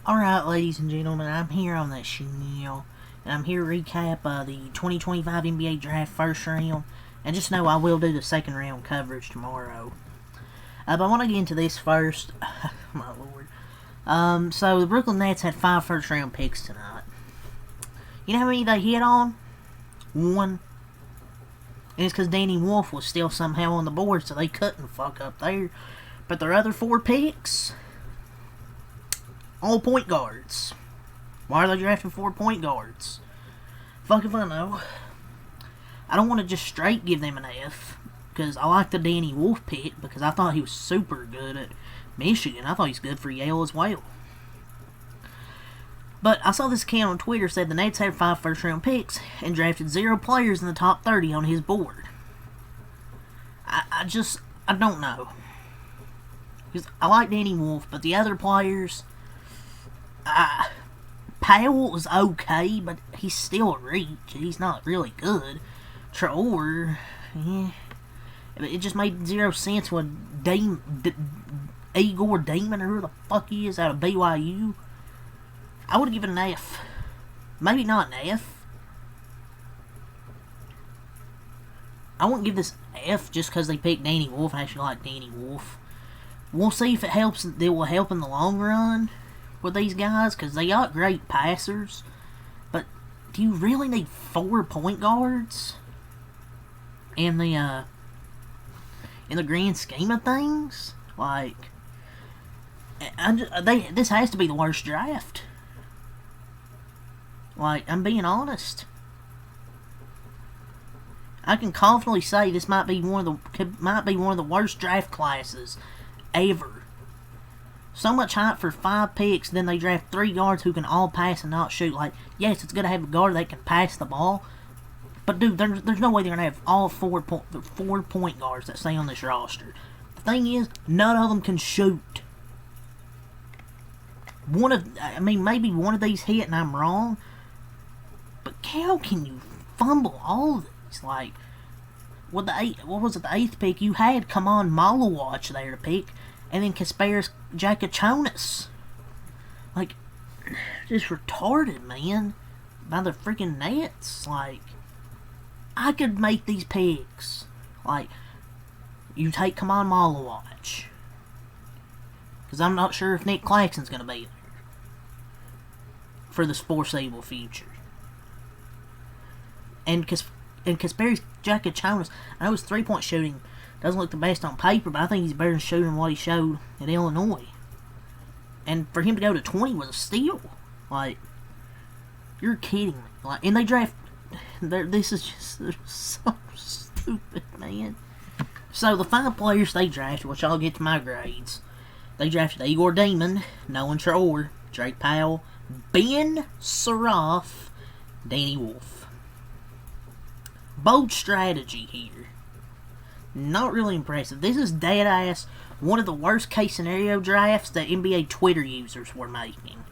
Alright, ladies and gentlemen, I'm here on that channel, and I'm here to recap the 2025 NBA Draft first round, and just know I will do the second round coverage tomorrow. But I want to get into this first. My lord. So the Brooklyn Nets had 5 first round picks tonight. You know how many they hit on? 1. And it's because Danny Wolf was still somehow on the board, so they couldn't fuck up there. But their other 4 picks, all point guards. Why are they drafting 4 point guards? Fuck if I know. I don't want to just straight give them an F, because I like the Danny Wolf pick, because I thought he was super good at Michigan. I thought he's good for Yale as well. But I saw this account on Twitter said the Nets had 5 first round picks and drafted 0 players in the top 30 on his board. I don't know. Because I like Danny Wolf, but the other players, Powell was okay, but he's still a reach. He's not really good. Traore, yeah. It just made 0 sense when Igor Damon, or who the fuck he is, out of BYU. I would have given an F. Maybe not an F. I won't give this F just because they picked Danny Wolf. I actually like Danny Wolf. We'll see if it helps. It will help in the long run with these guys, because they got great passers. But do you really need 4 point guards in the grand scheme of things? Like, this has to be the worst draft. Like, I'm being honest. I can confidently say this might be one of the worst draft classes ever. So much hype for 5 picks, then they draft 3 guards who can all pass and not shoot. Like, yes, it's good to have a guard that can pass the ball, but dude, there's no way they're gonna have all 4 point guards that stay on this roster. The thing is, none of them can shoot. Maybe one of these hit and I'm wrong, but how can you fumble all these? Like, with the 8th pick, you had Kaman Malawach there to pick, and then Kasparis Jakachonis. Like, just retarded, man. By the freaking Nets. Like, I could make these picks. Like, you take Kaman Malawach, because I'm not sure if Nick Claxton's going to be there for the foreseeable future. And Kasparis Jakachonis, I know his 3-point shooting doesn't look the best on paper, but I think he's better than shooting what he showed at Illinois. And for him to go to 20 was a steal. Like, you're kidding me. Like, and they draft. This is just so stupid, man. So the 5 players they drafted, which I'll get to my grades. They drafted Igor Damon, Nolan Traore, Drake Powell, Ben Suraf, Danny Wolf. Bold strategy here. Not really impressive. This is dead ass one of the worst case scenario drafts that NBA Twitter users were making.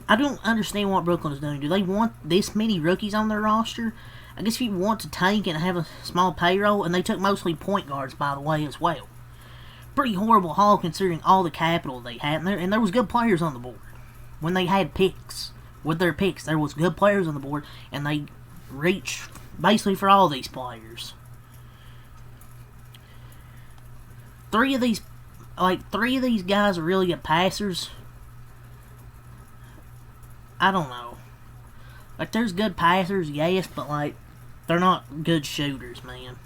I don't understand what Brooklyn is doing. Do they want this many rookies on their roster? I guess if you want to tank and have a small payroll, and they took mostly point guards, by the way, as well. Pretty horrible haul considering all the capital they had, and there was good players on the board. When they had picks, with their picks, there was good players on the board, and they reached basically for all these players. 3 of these guys are really good passers. I don't know. Like, there's good passers, yes, but like, they're not good shooters, man.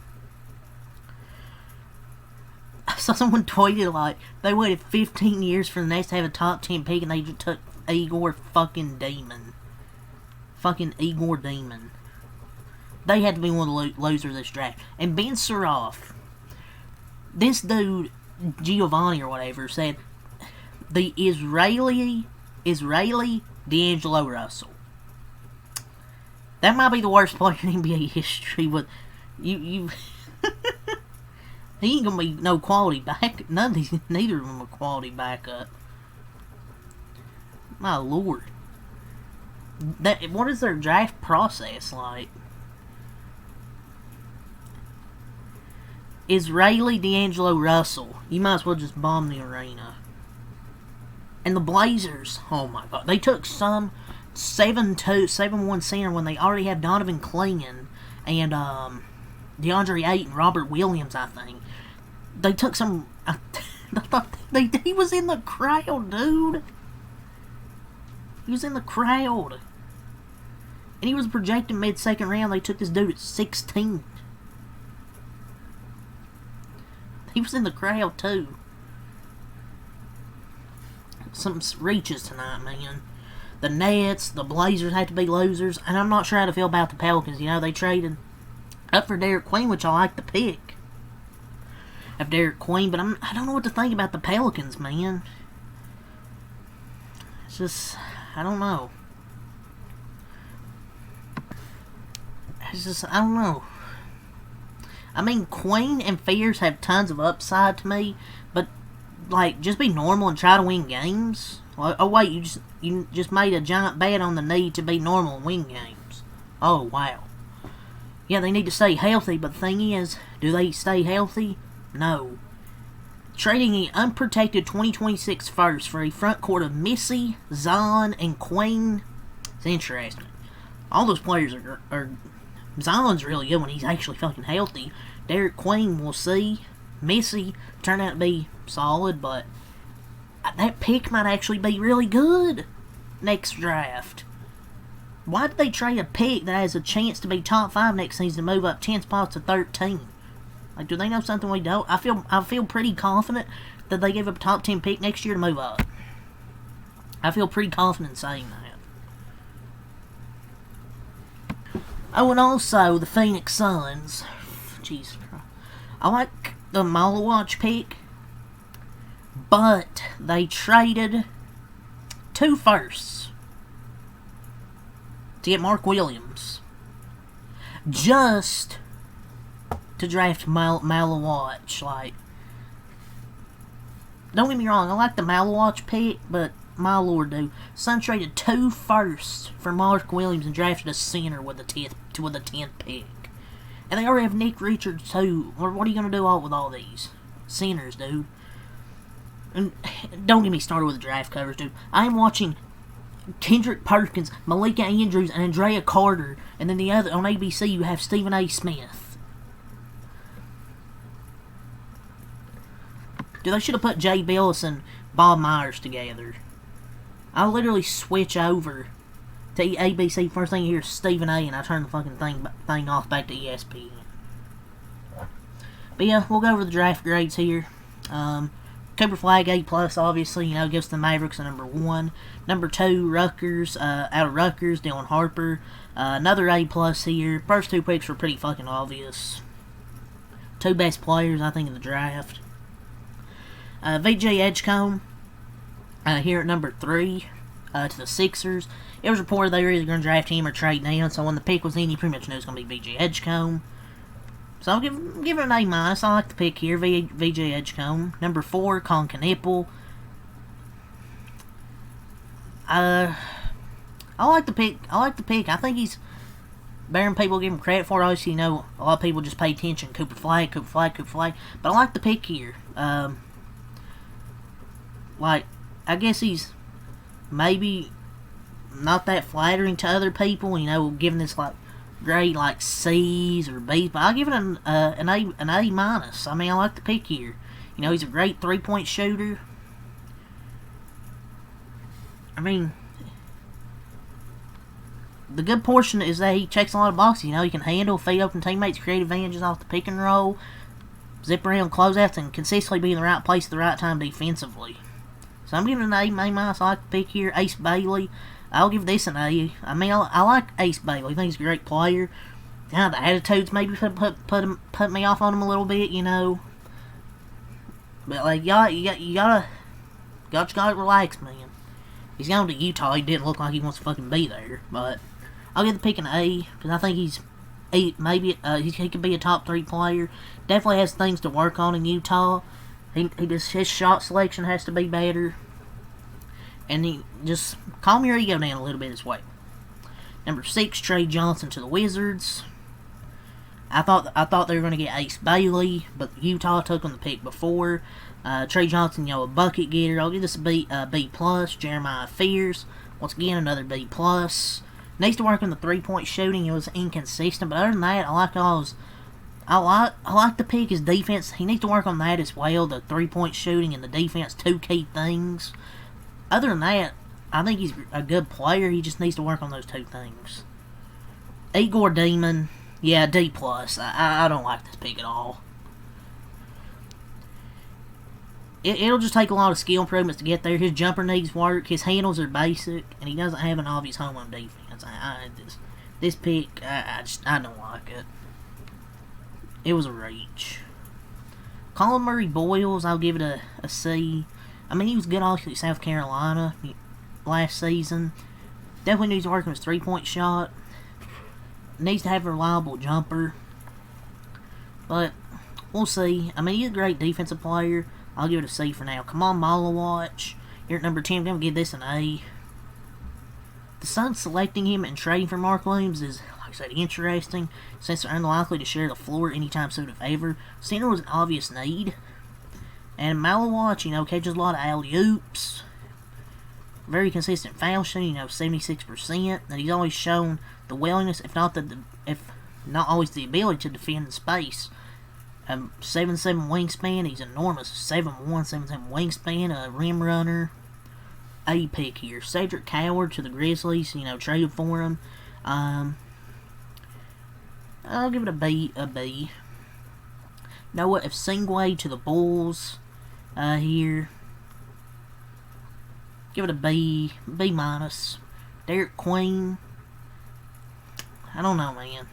I saw someone tweeted like they waited 15 years for the Nets to have a top 10 pick, and they just took Igor fucking Damon. Fucking Igor Damon. They had to be one of the losers of this draft. And Ben Suraf, this dude, Giovanni or whatever, said the Israeli D'Angelo Russell. That might be the worst player in NBA history, but you he ain't gonna be no quality back. Neither of them are quality backup. My lord. What is their draft process like? Israeli D'Angelo Russell. You might as well just bomb the arena. And the Blazers, oh my god, they took some 7-2, 7-1 center when they already had Donovan Clingan and DeAndre Ayton, Robert Williams, I think. They took some. I thought he was in the crowd, dude. He was in the crowd. And he was projected mid-second round. They took this dude at 16. He was in the crowd, too. Some reaches tonight, man. The Nets, the Blazers had to be losers. And I'm not sure how to feel about the Pelicans. You know, they traded up for Derek Queen, which I like the pick of Derek Queen. But I don't know what to think about the Pelicans, man. It's just, I don't know. It's just, I don't know. I mean, Queen and Fierce have tons of upside to me, but, like, just be normal and try to win games. Oh, wait, you just made a giant bet on the need to be normal and win games. Oh, wow. Yeah, they need to stay healthy, but the thing is, do they stay healthy? No. Trading an unprotected 2026 first for a front court of Missy, Zion, and Queen is interesting. All those players are Zion's really good when he's actually fucking healthy. Derek Queen, we'll see. Missy turned out to be solid, but that pick might actually be really good next draft. Why did they trade a pick that has a chance to be top 5 next season to move up 10 spots to 13? Like, do they know something we don't? I feel pretty confident that they gave up a top 10 pick next year to move up. I feel pretty confident saying that. Oh, and also the Phoenix Suns. Jesus Christ. I like the Malawatch pick, but they traded 2 firsts to get Mark Williams just to draft Malawatch. Like, don't get me wrong, I like the Malawatch pick, but my lord, dude, Suns traded 2 firsts for Mark Williams and drafted a center with the 10th pick. And they already have Nick Richards too. What are you gonna do with all these centers, dude? And don't get me started with the draft covers, dude. I am watching Kendrick Perkins, Malika Andrews, and Andrea Carter, and then the other on ABC you have Stephen A. Smith. Dude, they should have put Jay Billis and Bob Myers together. I'll literally switch over to ABC. First thing you hear is Stephen A. and I turn the fucking thing off back to ESPN. But yeah, we'll go over the draft grades here. Cooper Flagg, A+, obviously, you know, gives the Mavericks a number 1. Number 2, Rutgers, out of Rutgers, Dylan Harper. Another A+ here. First 2 picks were pretty fucking obvious. 2 best players, I think, in the draft. VJ Edgecombe, here at number 3, to the Sixers. It was reported they were either going to draft him or trade him, so when the pick was in, you pretty much knew it was going to be VJ Edgecombe. So I'll give it an A-. I like the pick here, VJ Edgecombe. Number 4, Colin Knippel. I like the pick. I think he's better than people give him credit for. Obviously, you know, a lot of people just pay attention. Cooper Flagg. But I like the pick here. Like, I guess he's maybe not that flattering to other people, you know, giving this like grade like C's or B's, but I'll give it an A-. I mean, I like the pick here. You know, he's a great 3-point shooter. I mean, the good portion is that he checks a lot of boxes. You know, he can handle, feed open teammates, create advantages off the pick and roll, zip around closeouts, and consistently be in the right place at the right time defensively. So I'm giving it an A-. I like the pick here. Ace Bailey, I'll give this an A. I mean, I like Ace Bailey. I think he's a great player. Now the attitudes maybe put me off on him a little bit, you know. But like, you gotta relax, man. He's going to Utah. He didn't look like he wants to fucking be there. But I'll give the pick an A because I think he could be a top 3 player. Definitely has things to work on in Utah. His shot selection has to be better. And he just calm your ego down a little bit as well. Number 6, Trey Johnson to the Wizards. I thought they were going to get Ace Bailey, but Utah took him the pick before. Trey Johnson, a bucket getter. I'll give this a B plus. Jeremiah Fears, once again another B plus. Needs to work on the 3-point shooting. It was inconsistent, but other than that, I like the pick. His defense, he needs to work on that as well. The 3-point shooting and the defense, two key things. Other than that, I think he's a good player. He just needs to work on those two things. Igor Demon, yeah, D plus. I don't like this pick at all. It'll just take a lot of skill improvements to get there. His jumper needs work. His handles are basic, and he doesn't have an obvious home run defense. This pick, I don't like it. It was a reach. Colin Murray Boyles, I'll give it a C. I mean, he was good also at South Carolina last season. Definitely needs to work on his 3-point shot. Needs to have a reliable jumper. But we'll see. I mean, he's a great defensive player. I'll give it a C for now. Come on, Malawatch. You're at number 10. I'm going to give this an A. The Suns selecting him and trading for Mark Williams is, like I said, interesting, since they're unlikely to share the floor anytime soon if ever. Center was an obvious need. And Malawatch, catches a lot of alley-oops. Very consistent foul shooting, 76%. And he's always shown the willingness, if not always the ability to defend in space. 7'7" wingspan, he's enormous. 7'1", 7'7" wingspan, a rim runner. A pick here. Cedric Coward to the Grizzlies, traded for him. I'll give it a B. Noah Ifsingwe to the Bulls here. Give it a B minus. Derek Queen. I don't know, man.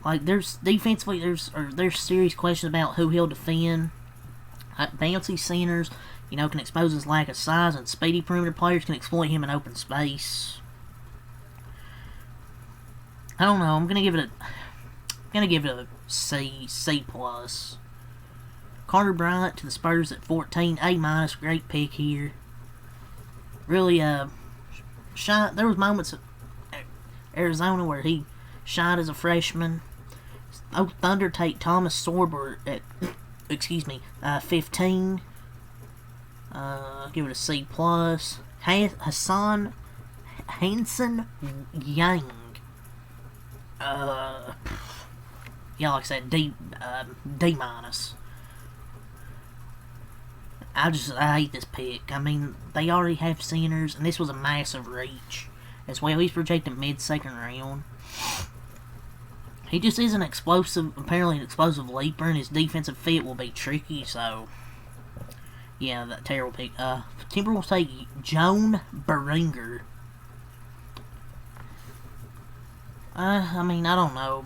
Like, there's defensively, there's serious questions about who he'll defend. Bouncy centers, can expose his lack of size, and speedy perimeter players can exploit him in open space. I don't know. I'm gonna give it a C plus. Carter Bryant to the Spurs at 14, A minus. Great pick here. Really, shot. There was moments at Arizona where he shot as a freshman. Thunder take Thomas Sorber at 15. Give it a C plus. Hassan Yang. Like I said, D minus. I hate this pick. I mean, they already have centers, and this was a massive reach as well. He's projected mid-second round. He just is apparently an explosive leaper, and his defensive fit will be tricky, so yeah, that terrible pick. Timberwolves take Joan Beringer. I mean, I don't know.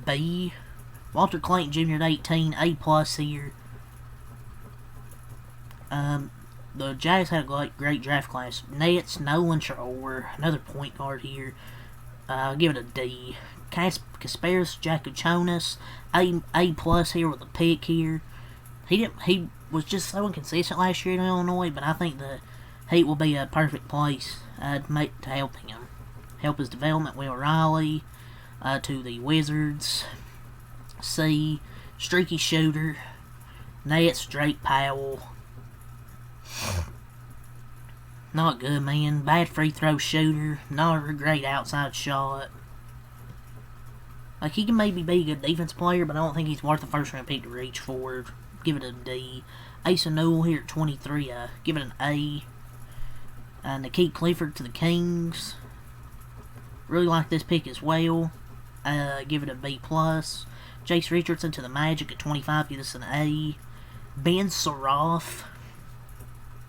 B. Walter Clayton Jr. at 18, A plus here. The Jazz had a great draft class. Nets, Nolan Shore, another point guard here. I'll give it a D. Kasparis Jakuchonis, A plus here with a pick here. He was just so inconsistent last year in Illinois, but I think the Heat will be a perfect place to help him. Help his development. Will Riley to the Wizards. C. Streaky shooter. Nets, Drake Powell. Not good, man. Bad free throw shooter. Not a great outside shot. Like, he can maybe be a good defense player, but I don't think he's worth the first round pick to reach for. Give it a D. Asa Newell here at 23. Give it an A. Nikhil Clifford to the Kings. Really like this pick as well. Give it a B plus. Jace Richardson to the Magic at 25. Give this an A. Ben Soroff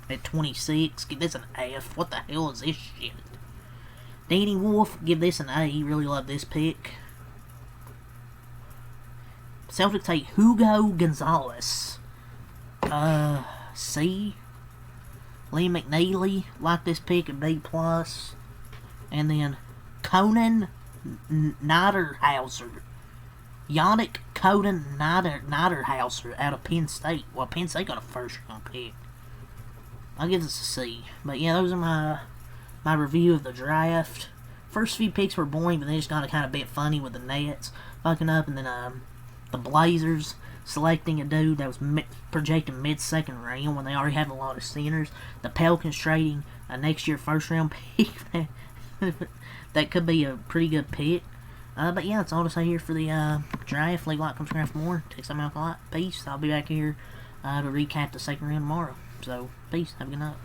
at 26. Give this an F. What the hell is this shit? Danny Wolf. Give this an A. Really love this pick. Celtics take Hugo Gonzalez. C. Lee McNeely. Like this pick at B plus. And then Conan Niederhauser. Yannick Conan Niederhauser out of Penn State. Well, Penn State got a first round pick. I'll give this a C. But yeah, those are my review of the draft. first few picks were boring, but then it just got kind of a bit funny with the Nets fucking up, and then the Blazers selecting a dude that was projected mid-second round when they already have a lot of centers. The Pelicans trading a next year first-round pick. That could be a pretty good pick. But yeah, that's all to say here for the draft. League Lock comes around for more. Take some out a lot. Peace. I'll be back here to recap the second round tomorrow. So, peace. Have a good night.